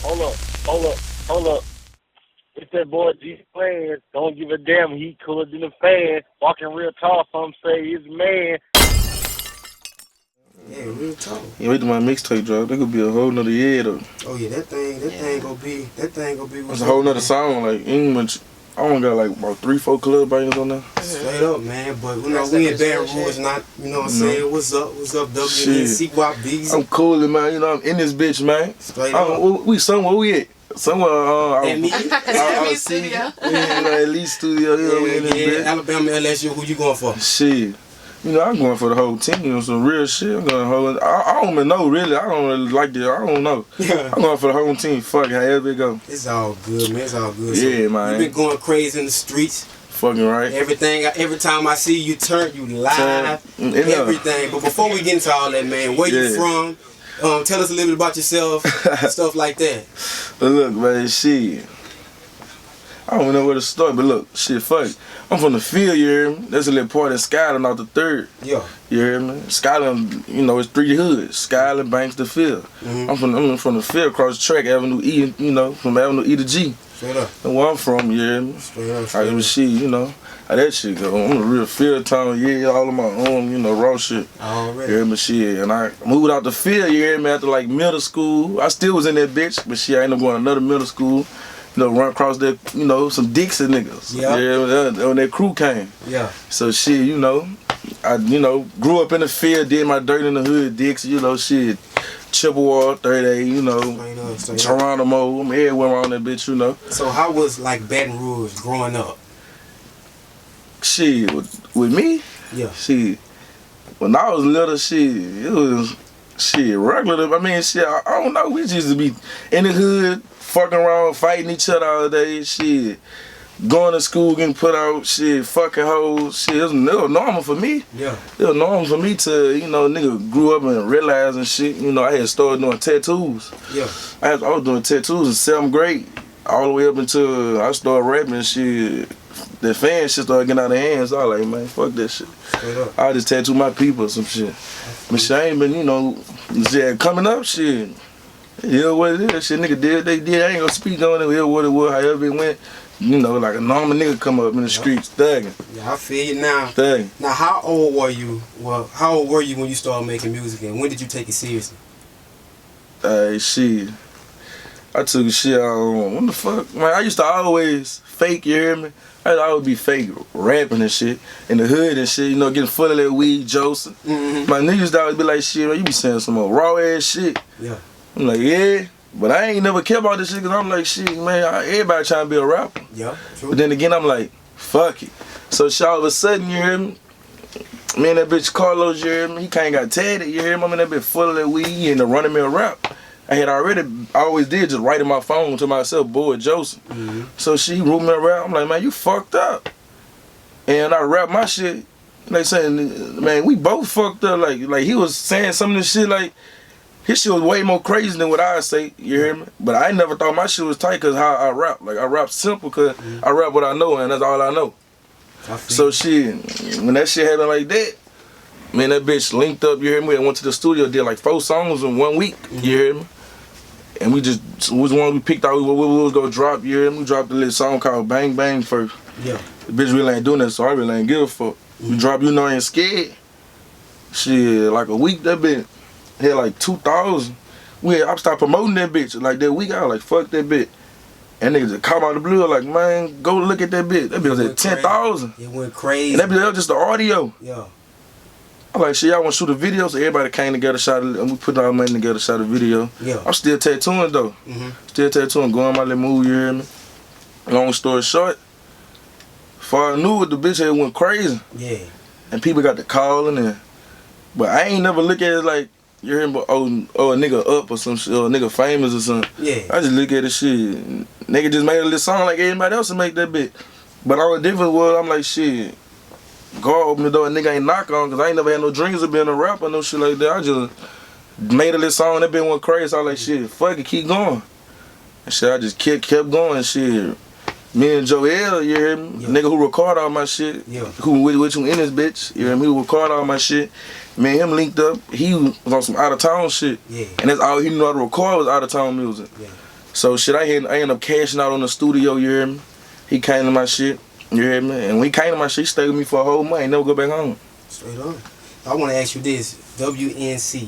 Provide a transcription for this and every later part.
hold up. It's that boy G playing. Don't give a damn. He cooler than a fan. Walking real tall. Some say he's a man. Yeah, real talk. Yeah, wait till my mixtape drop. That could be a whole nother year though. Oh yeah, that thing gonna be It's a whole nother song. Like English, I only got like about 3-4 club bangers on there. Straight up, man. But you know, we in Baton Rouge, not, you know what I'm saying? What's up, WNC Whop Bezzy? I'm coolin', man. You know, I'm in this bitch, man. Straight up. We somewhere we at? Somewhere, At me? I'll see. Yeah, at least studio. You know, we in this bitch. Alabama, LSU, who you going for? Shit. You know, I'm going for the whole team, you know, some real shit. I'm going whole. I don't even know, really. I don't really like it. I don't know. I'm going for the whole team. Fuck, however it go. It's all good, man. It's all good. Yeah, man. You been going crazy in the streets. Fucking right. Every time I see you you live, everything. But before we get into all that, man, where you from? Tell us a little bit about yourself, stuff like that. But look, man, shit. I don't know where to start, but look, shit, fuck. I'm from the field, you hear me? There's a little part in Skyland off the 3rd. Yeah. You hear me? Skyland, you know, it's 3 hoods. Skyland, Banks, the field. I'm from the field across the track, Avenue E, you know, from Avenue E to G. Straight up. And where I'm from, you hear me? Straight up. I was shit, you know. How that shit go. I'm a real field town, all of my own, you know, raw shit. Already. You hear me? Shit. And I moved out the field, you hear me, after like middle school. I still was in that bitch, but shit, I ended up going to another middle school. You know, run across there, you know, some Dixie niggas. Yeah. When that crew came. Yeah. So shit, you know, I, you know, grew up in the field, did my dirt in the hood, Dixie, you know, shit. Chippewa, 38, you know, Geronimo, I'm everywhere around that bitch, you know. So how was like Baton Rouge growing up? Shit, with me? Yeah. Shit, when I was little, shit, it was, shit, regular. I mean, shit, I don't know, we just be in the hood, fucking around, fighting each other all day, shit. Going to school, getting put out, shit, fucking hoes, shit. It was normal for me. Yeah. It was normal for me to, you know, nigga grew up and realized and shit. You know, I had started doing tattoos. Yeah. I was doing tattoos in 7th grade, all the way up until I started rapping and shit. The fan shit started getting out of hand, so I was like, man, fuck that shit. Straight up. I just tattoo my people or some shit. But shit, I ain't been, you know, shit, coming up, shit. Yeah, what it is, shit, nigga did, they did. I ain't gonna speak on it, what it was, however it went. You know, like a normal nigga come up in the streets, thugging. Yeah, I feel you now. Thugging. Now, how old were you? Well, how old were you when you started making music, and when did you take it seriously? Shit. I took a shit on, what the fuck? Man, I used to always fake, you hear me? I would be fake rapping and shit in the hood and shit, you know, getting full of that weed, Joseph. My niggas used to always be like, shit, man, you be saying some more raw ass shit. Yeah. I'm like, yeah. But I ain't never kept all this shit because I'm like, shit, man, everybody trying to be a rapper. Yeah, true. But then again, I'm like, fuck it. So shit, all of a sudden, you hear me? Me and that bitch Carlos, you hear me? He kinda got tatted, you hear me? I'm in that bitch full of that weed, he in the running mill rap. I always did just write in my phone to myself, boy, Joseph. So she wrote me a rap. I'm like, man, you fucked up. And I rap my shit. Like saying, man, we both fucked up. Like he was saying some of this shit like, his shit was way more crazy than what I say, you hear me? But I never thought my shit was tight because how I rap. Like I rap simple because I rap what I know and that's all I know. So shit, when that shit happened like that, man, that bitch linked up, you hear me? And went to the studio, did like 4 songs in 1 week, you hear me? And we just, was one we picked out, we was gonna drop, you hear me? We dropped a little song called Bang Bang first. Yeah. The bitch really ain't doing that, so I really ain't give a fuck. We dropped You Know I Ain't Scared. Shit, like a week, that bitch had like 2,000. I stopped promoting that bitch. Like that week, I was like, fuck that bitch. And niggas just come out of the blue, like, man, go look at that bitch. That bitch was at 10,000. It went crazy. And that bitch was just the audio. Yeah. I'm like, shit, y'all want to shoot a video? So everybody came together, shot it, and we put our money together, shot a video. Yeah. I'm still tattooing, though. Still tattooing, going my little move, you hear me? Long story short, before I knew it, the bitch had went crazy. Yeah. And people got to calling, and but I ain't never look at it like, you hear me, oh, a nigga up or some shit, or a nigga famous or something. Yeah. I just look at the shit. Nigga just made a little song like everybody else to make that bitch. But all the difference was, I'm like, shit, God open the door and nigga ain't knock on, cause I ain't never had no dreams of being a rapper, no shit like that. I just made a little song, that bitch went crazy, so I was like, shit, fuck it, keep going. And shit, I just kept going, shit. Me and Joel, you hear me? Yeah. Nigga who record all my shit, who with you in this bitch, you hear me? Who record all my shit. Me and him linked up. He was on some out of town shit, and that's all he knew how to record was out of town music. Yeah. So shit, I ended up cashing out on the studio, you hear me? He came to my shit, you hear me? And when he came to my shit, he stayed with me for a whole month, never go back home. Straight up. I want to ask you this, WNC,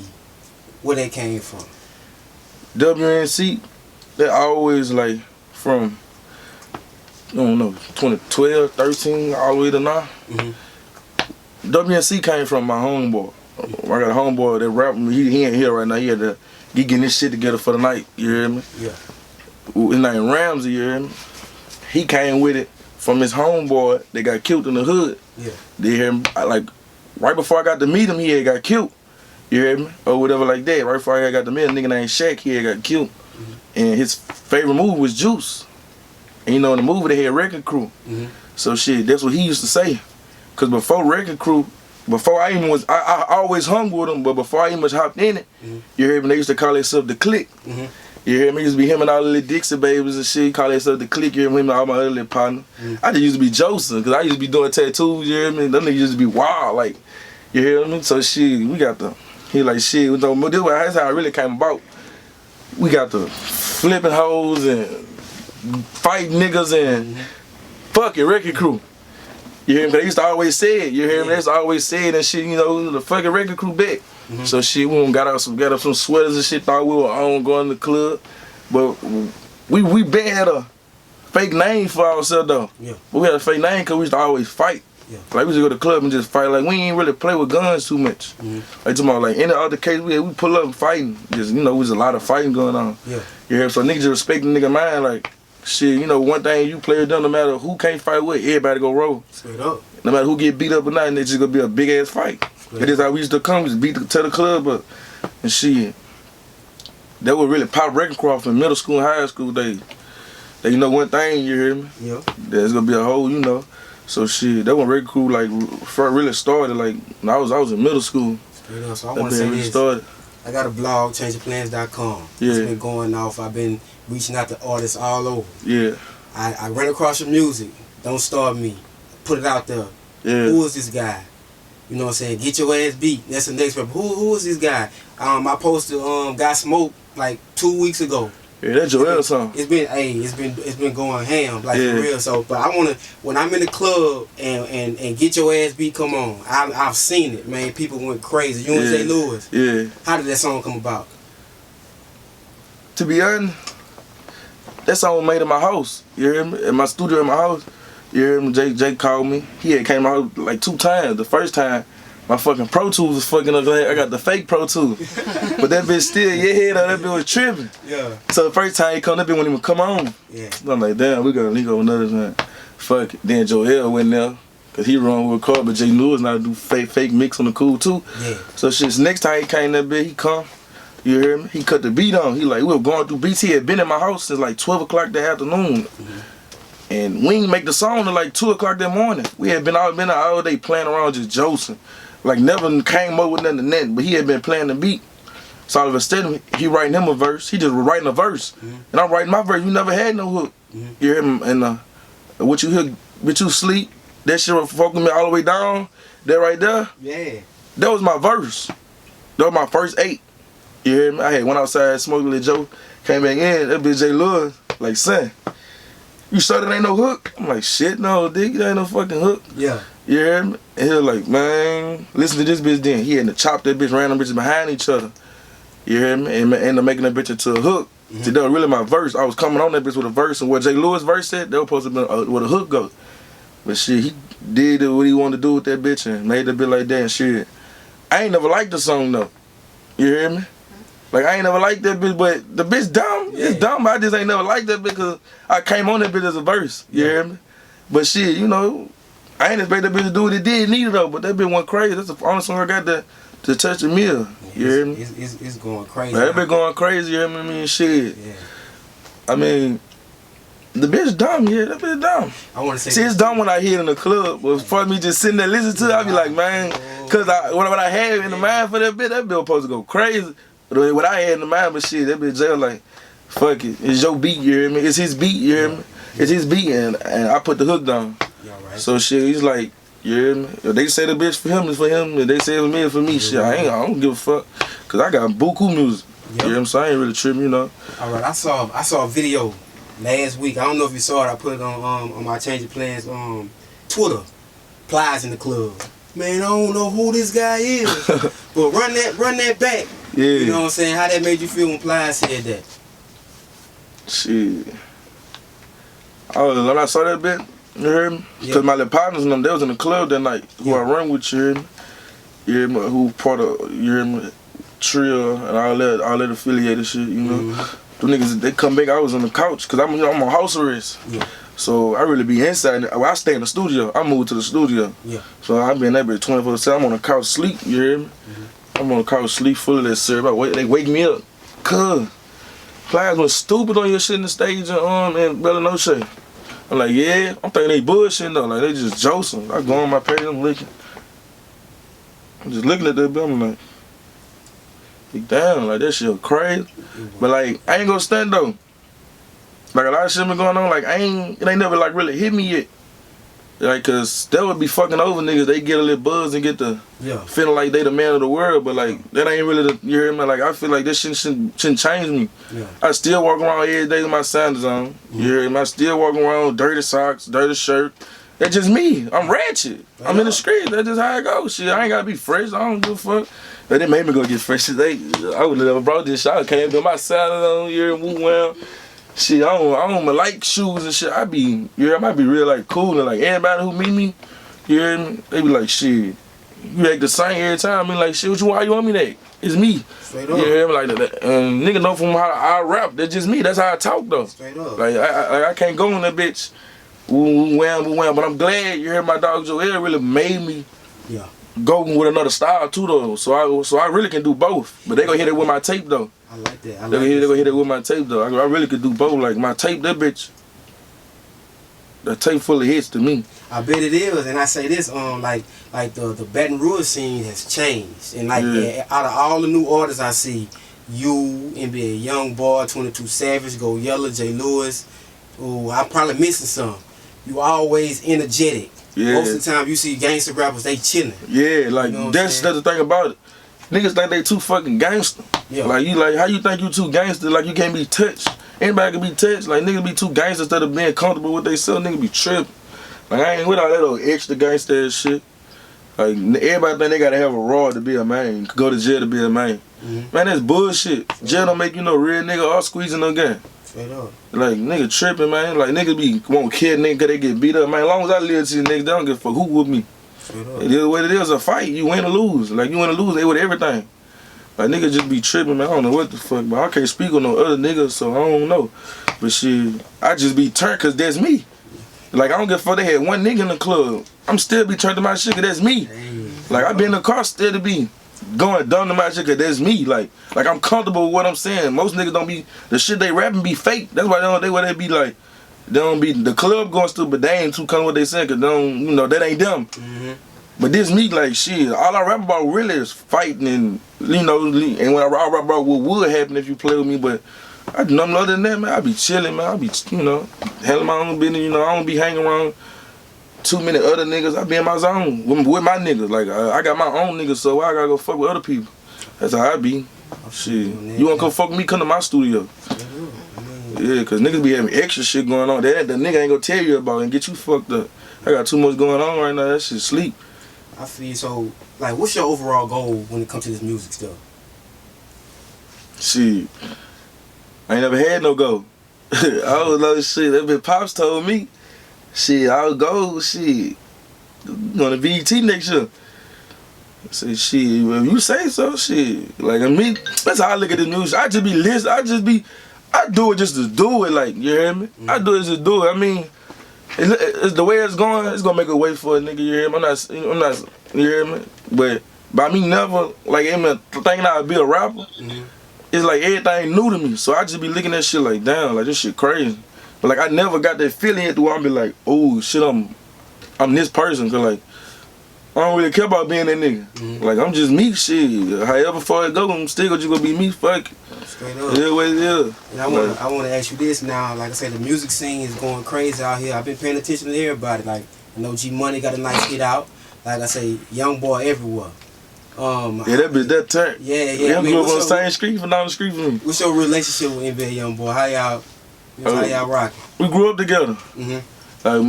where they came from? WNC, they always like from, I don't know, 2012, 13, all the way to now. WNC came from my homeboy. I got a homeboy that rap me. He ain't here right now. He had to get getting this shit together for the night. You hear me? Yeah. His name Ramsey. You hear me? He came with it from his homeboy that got killed in the hood. Yeah. You hear me? Like right before I got to meet him, he had got killed. You hear me? Or whatever like that. Right before I got to meet him, nigga named Shaq, he had got killed. And his favorite movie was Juice. And you know, in the movie they had Wrecking Crew. So shit, that's what he used to say. Cause before Wrecking Crew, before I even was, I always hung with him, but before I even was hopped in it, you hear me, they used to call themselves the Clique. You hear me? It used to be him and all the little Dixie babies and shit, call themselves the Clique, you hear me, him and all my other little partners. I just used to be Joseph, cause I used to be doing tattoos, you hear me? Them niggas used to be wild, like, you hear me? So shit, we got the, he like shit, that's how it really came about. We got the flipping hoes and fighting niggas and fuck it, Wrecking Crew. You hear me? They used to always say it. You hear me? They used to always say it and shit. You know, the fucking Wrecking Crew back. So shit, we got up some sweaters and shit. Thought we were on going to the club, but we been had a fake name for ourselves though. Yeah. But we had a fake name because we used to always fight. Yeah. Like we used to go to the club and just fight. Like we ain't really play with guns too much. Like tomorrow, like any other case we pull up and fighting. Just you know, there's a lot of fighting going on. Yeah. You hear me? So niggas just respect the nigga mind like. Shit, you know, one thing you play with them, no matter who can't fight with, everybody go roll. Straight up. No matter who get beat up or not, it's just gonna be a big ass fight. It is how we used to come, just to the club up. And shit, that would really pop Wrecking Crew off in middle school and high school days. You know one thing, you hear me? Yeah. There's gonna be a whole, you know. So shit, that when Wrecking Crew like really started, like when I was in middle school. Straight up. So I wanna say really this. Started. I got a blog, CHANGEOFPLANZ.com. Yeah. It's been going off. I've been reaching out to artists all over. Yeah. I ran across your music. Don't start me. Put it out there. Yeah. Who is this guy? You know what I'm saying? Get your ass beat. That's the next rapper. Who is this guy? I posted Got Smoke like 2 weeks ago. Yeah, that's Joel song. It's been going ham, like for real. So but I wanna when I'm in the club and Get Your Ass Beat come on, I've seen it, man. People went crazy. You and J. Lewis. Yeah. How did that song come about? To be honest, that song was made in my house. You hear me? In my studio in my house. You hear me? Jay called me. He had came out like 2 times. The first time, my fucking Pro Tools was fucking up. I got the fake Pro Tools. But that bitch still, that bitch was tripping. Yeah. So the first time he come, that bitch wouldn't even come on. Yeah. So I'm like, damn, we gotta link up another time. Fuck it. Then Joel went there. Cause he run with a car, but J. Lewis now do fake mix on the cool too. Yeah. So shit, next time he came that bitch, he come. You hear me? He cut the beat on. He like, we were going through beats. He had been in my house since like 12 o'clock that afternoon. And we didn't make the song till like 2 o'clock that morning. We had been out all day playing around just josing. Like never came up with nothing, but he had been playing the beat. So all of a sudden, he writing him a verse. He just was writing a verse. And I'm writing my verse. You never had no hook. You hear me? And what you hear, bitch you sleep, that shit was fucking me all the way down. That right there. Yeah. That was my verse. That was my first 8. You hear me? I had went outside, smoked a little Joe, came back in, that bitch J. Lewis, like, son, you sure there ain't no hook? I'm like, shit, no, dig, there ain't no fucking hook. Yeah. You hear me? And he was like, man, listen to this bitch then. He had to chop that bitch, random bitches behind each other. You hear me? And ended up making that bitch into a hook. See, that was really my verse. I was coming on that bitch with a verse, and what J. Lewis verse said, that was supposed to be where the hook goes. But shit, he did what he wanted to do with that bitch and made that bitch like that and shit. I ain't never liked the song though. You hear me? Like, I ain't never liked that bitch, but the bitch dumb. Yeah. It's dumb, but I just ain't never liked that bitch because I came on that bitch as a verse. You hear me? But shit, you know, I ain't expect that bitch to do what it did neither though, but that bitch went crazy. That's the only song I got to touch the mirror. You hear me? It's going crazy. That bitch going crazy, you hear me? I mean, shit. Yeah. I mean, the bitch dumb, yeah, that bitch dumb. I want to say, see, it's dumb when I hear it in the club, but for me just sitting there listening to it, I be like, man, because what I had in the mind for that bitch was supposed to go crazy. But what I had in the mind, but shit, that bitch Jay like, fuck it, it's your beat, you hear me? It's his beat, you hear me? It's his beat, and I put the hook down. Right. So shit, he's like, you hear me? If they say the bitch for him, it's for him. If they say it for me, it's for me. Shit, I don't give a fuck, cause I got buku music. You know what I'm saying? I ain't really tripping, you know. All right, I saw a video last week. I don't know if you saw it. I put it on my Change of Plans Twitter. Plies in the club. Man, I don't know who this guy is, but run that back. Yeah. You know what I'm saying? How that made you feel when Plies said that? Shit. Oh, when I saw that bit, you heard me? Because my little partners and them, they was in the club that night. Who I run with, you heard me? You heard me? Who part of, you heard me? Trio and all that affiliated shit, you know. The niggas, they come back, I was on the couch, because I'm on house arrest. Yeah. So I really be inside. Well, I stay in the studio. I moved to the studio. Yeah. So I be in that bitch 24/7. I'm on the couch sleep, you hear me? I'm on the couch sleep full of that syrup. They wake me up. Cuz, Plies went stupid on your shit in the stage and Bella No Shade. I'm like, yeah. I'm thinking they bullshitting though. Like, they just josing. I go on my page, I'm looking. I'm just looking at that bitch, I'm like, damn, like that shit crazy. But like, I ain't gonna stand though. Like a lot of shit been going on, like it ain't never like really hit me yet. Like, cause that would be fucking over niggas. They get a little buzz and get the feeling like they the man of the world, but like that ain't really the, you hear me? Like I feel like this shit shouldn't change me. Yeah. I still walk around every day with my sandals on. You hear me? I still walk around with dirty socks, dirty shirt. That's just me. I'm ratchet. I'm in the street. That's just how I go. Shit, I ain't gotta be fresh. I don't give a fuck. But they made me go get fresh today. I would have never brought this shit. I came to my sandals on here and woo well. Shit, I don't like shoes and shit. I might be real like cool and like everybody who meet me, you hear me? They be like, shit, you act the same every time. I mean like, shit, why you want me that? It's me. Straight up. You hear me? Like that. And nigga know from how I rap, that's just me. That's how I talk though. Straight up. Like I can't go on that bitch. Woo wham. But I'm glad you hear my dog Joel really made me go with another style too though. So I really can do both. But they gonna hit it with my tape though. I like that. They gonna hit it with my tape though. I really could do both. Like my tape, that bitch, that tape full of hits to me. I bet it is, and I say this, like the Baton Rouge scene has changed, and like out of all the new artists I see, you, NBA Young Boy, 22 Savage, Go Yella, J. Lewis. Oh, I'm probably missing some. You always energetic. Yeah. Most of the time you see gangster rappers, they chilling. Yeah, like you know that's the thing about it. Niggas think they too fucking gangster. Yeah. Like how you think you too gangster? Like you can't be touched. Anybody can be touched. Like niggas be too gangster instead of being comfortable with themselves. Niggas be tripping. Like I ain't with all that old extra gangster ass shit. Like everybody think they gotta have a raw to be a man, go to jail to be a man. Man, that's bullshit. Jail don't make you no real nigga or squeezing no gun. Straight up. Like nigga tripping, man. Like niggas be won't kill nigga 'cause they get beat up. Man, as long as I live to these niggas, they don't give a fuck who with me. It is what it is, a fight. You win or lose. Like you win or lose, they with everything. Like niggas just be tripping, man. I don't know what the fuck, but I can't speak on no other niggas, so I don't know. But shit, I just be turned 'cause that's me. Like I don't give a fuck. They had one nigga in the club. I'm still be turned to my shit 'cause that's me. Like I be in the car still to be going dumb to my shit 'cause that's me. Like I'm comfortable with what I'm saying. Most niggas don't be the shit they rapping be fake. That's why they be like. They don't be the club going stupid, they ain't too comfortable what they saying 'cause they don't, you know, that ain't them. But this me like shit. All I rap about really is fighting and you know, and when I rap about what would happen if you play with me, but I do nothing other than that, man. I be chilling, man. I be, you know, handling my own business, you know, I don't be hanging around too many other niggas. I be in my zone with my niggas. Like I got my own niggas, so why I gotta go fuck with other people? That's how I be. Shit. You wanna come fuck with me, come to my studio. Yeah, 'cause niggas be having extra shit going on. That the nigga ain't gonna tell you about it and get you fucked up. I got too much going on right now. That shit sleep. I feel so. Like, what's your overall goal when it comes to this music stuff? Shit, I ain't never had no goal. I was like, shit. That bit Pops told me. Shit, I'll go. Shit, on the BET next year. I say shit. If you say so, shit. Like I mean, that's how I look at this music. I just be listening. I do it just to do it, like, you hear me? I do it just to do it. I mean, it's the way it's going, it's gonna make a way for a nigga, you hear me? I'm not, you hear me? But by me never, like, thinking I'd be a rapper, it's like everything new to me. So I just be looking at shit like, damn, like, this shit crazy. But, like, I never got that feeling yet where I'm be like, oh, shit, I'm this person. 'Cause, like, I don't really care about being that nigga. Like, I'm just me, shit. However far it go, I'm still just gonna be me, fuck it. Straight up. Yeah, what it is. And I want to ask you this now. Like I said, the music scene is going crazy out here. I've been paying attention to everybody. Like, I know G Money got a nice hit out. Like I say, Young Boy everywhere. Yeah, that bitch that turn. Yeah. We grew up on the same street, from down the street from me. What's your relationship with NBA Young Boy? How y'all rocking? We grew up together. My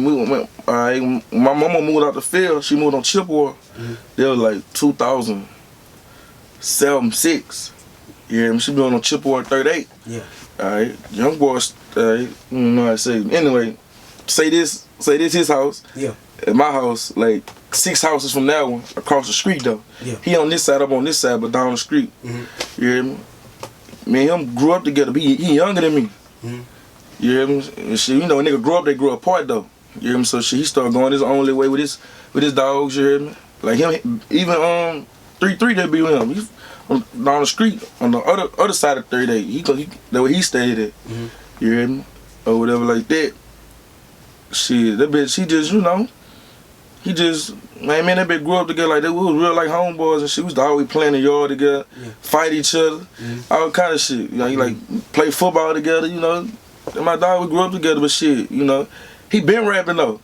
mama moved out the field. She moved on Chippewa. That was like 2007, 6. Yeah, she been on Chippewa 38. Yeah. Alright, Young Boy. You know how to say. Anyway, say this his house. Yeah. At my house, like 6 houses from that one, across the street though. Yeah. He on this side, up on this side, but down the street. You hear me? Me and him grew up together. He younger than me. You hear me? And shit, you know, when nigga grew up, they grew apart though. You hear me? So shit, he started going his own way with his dogs. You hear me? Like him, even 3-3 that be with him. He down the street on the other side of 38. That where he stayed at. You hear me? Or whatever like that. Shit, that bitch, he just, you know, he just, man, that bitch grew up together like that. We was real like homeboys and shit. We used to always play in the yard together, fight each other, all kind of shit. You know, he like play football together, you know. And my dog, we grew up together, but shit, you know, he been rapping though.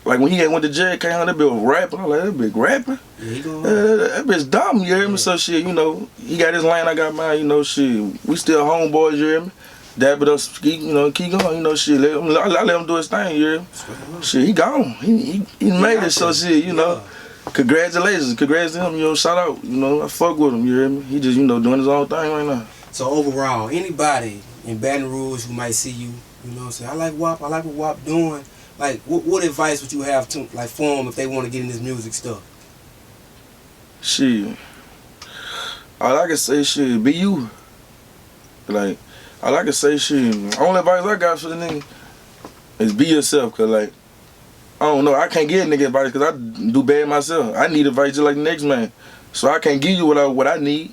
Like when he had went to jail, came home, that bitch was rapping. I was like, that bitch rapping? That bitch dumb, you hear me? So shit, you know, he got his lane, I got mine, you know, shit. We still homeboys, you hear me? Dab it up, keep going, you know, shit. I let him do his thing, you hear me? Shit, he gone. He made it, so shit, you know. Congratulations, congrats to him, you know, shout out, you know, I fuck with him, you hear me? He just, you know, doing his own thing right now. So overall, anybody in Baton Rouge who might see you, you know, say, I like Whop, I like what Whop doing. Like, what advice would you have to, like, for them if they want to get in this music stuff? Shit, all I can say, shit, be you. Like, all I can say, shit, only advice I got for the nigga is be yourself, cause like, I don't know, I can't give a nigga advice cause I do bad myself. I need advice just like the next man. So I can't give you what I need.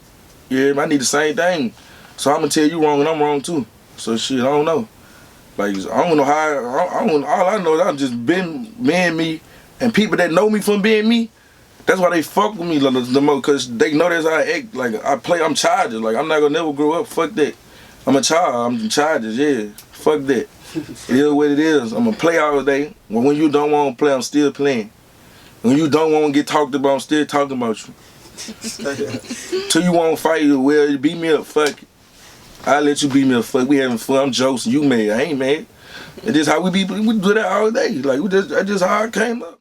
Yeah, I need the same thing. So I'm gonna tell you wrong and I'm wrong too. So shit, I don't know. Like, I don't know how, all I know is I've just been me and people that know me from being me, that's why they fuck with me the most, cause they know that's how I act. Like, I'm Chargers. Like, I'm not gonna never grow up, fuck that. I'm a child, I'm Chargers, yeah. Fuck that. It is what it is. I'm gonna play all day. When you don't want to play, I'm still playing. When you don't want to get talked about, I'm still talking about you. Till you want to fight, well, you beat me up, fuck it. I'll let you beat me up, fuck. We having fun, I'm jokes, you mad, I ain't mad. And this how we do that all day. Like, that's just how I came up.